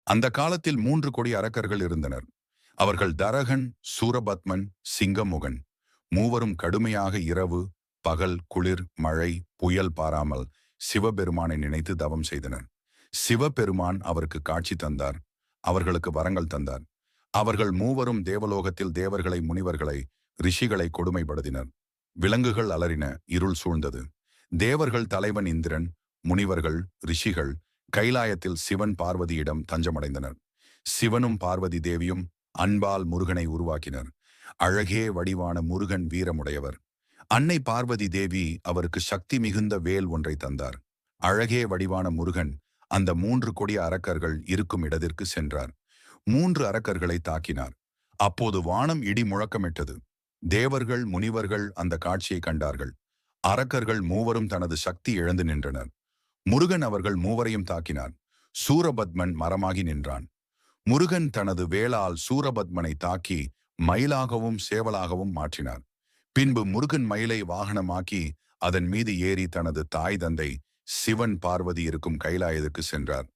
அந்த காலத்தில் 3 கொடி அரக்கர்கள் இருந்தனர். அவர்கள் தரகன், சூரபத்மன், சிங்கமுகன். மூவரும் கடுமையாக இரவு, பகல், குளிர், மழை, புயல் பாராமல் சிவபெருமானை நினைத்து தவம் செய்தனர். சிவபெருமான் அவருக்கு காட்சி தந்தார். அவர்களுக்கு வரங்கள் தந்தார். அவர்கள் மூவரும் தேவலோகத்தில் தேவர்களை, முனிவர்களை, ரிஷிகளை கொடுமைப்படுத்தினர். விலங்குகள் அலறின, இருள் சூழ்ந்தது. தேவர்கள் தலைவன் இந்திரன், முனிவர்கள், ரிஷிகள் கைலாயத்தில் சிவன் பார்வதியிடம் தஞ்சமடைந்தனர். சிவனும் பார்வதி தேவியும் அன்பால் முருகனை உருவாக்கினர். அழகே வடிவான முருகன் வீரமுடையவர். அன்னை பார்வதி தேவி அவருக்கு சக்தி மிகுந்த வேல் ஒன்றை தந்தார். அழகே வடிவான முருகன் அந்த 3 கொடிய அரக்கர்கள் இருக்கும் இடத்திற்கு சென்றார். 3 அரக்கர்களை தாக்கினார். அப்போது வானம் இடி முழக்கமிட்டது. தேவர்கள், முனிவர்கள் அந்த காட்சியை கண்டார்கள். அரக்கர்கள் மூவரும் தனது சக்தி இழந்து நின்றனர். முருகன் அவர்கள் மூவரையும் தாக்கினார். சூரபத்மன் மரமாகி நின்றான். முருகன் தனது வேளால் சூரபத்மனை தாக்கி மயிலாகவும் சேவலாகவும் மாற்றினார். பின்பு முருகன் மயிலை வாகனமாக்கி அதன் மீது ஏறி தனது தாய் தந்தை சிவன் பார்வதி இருக்கும் கைலாயத்துக்கு சென்றார்.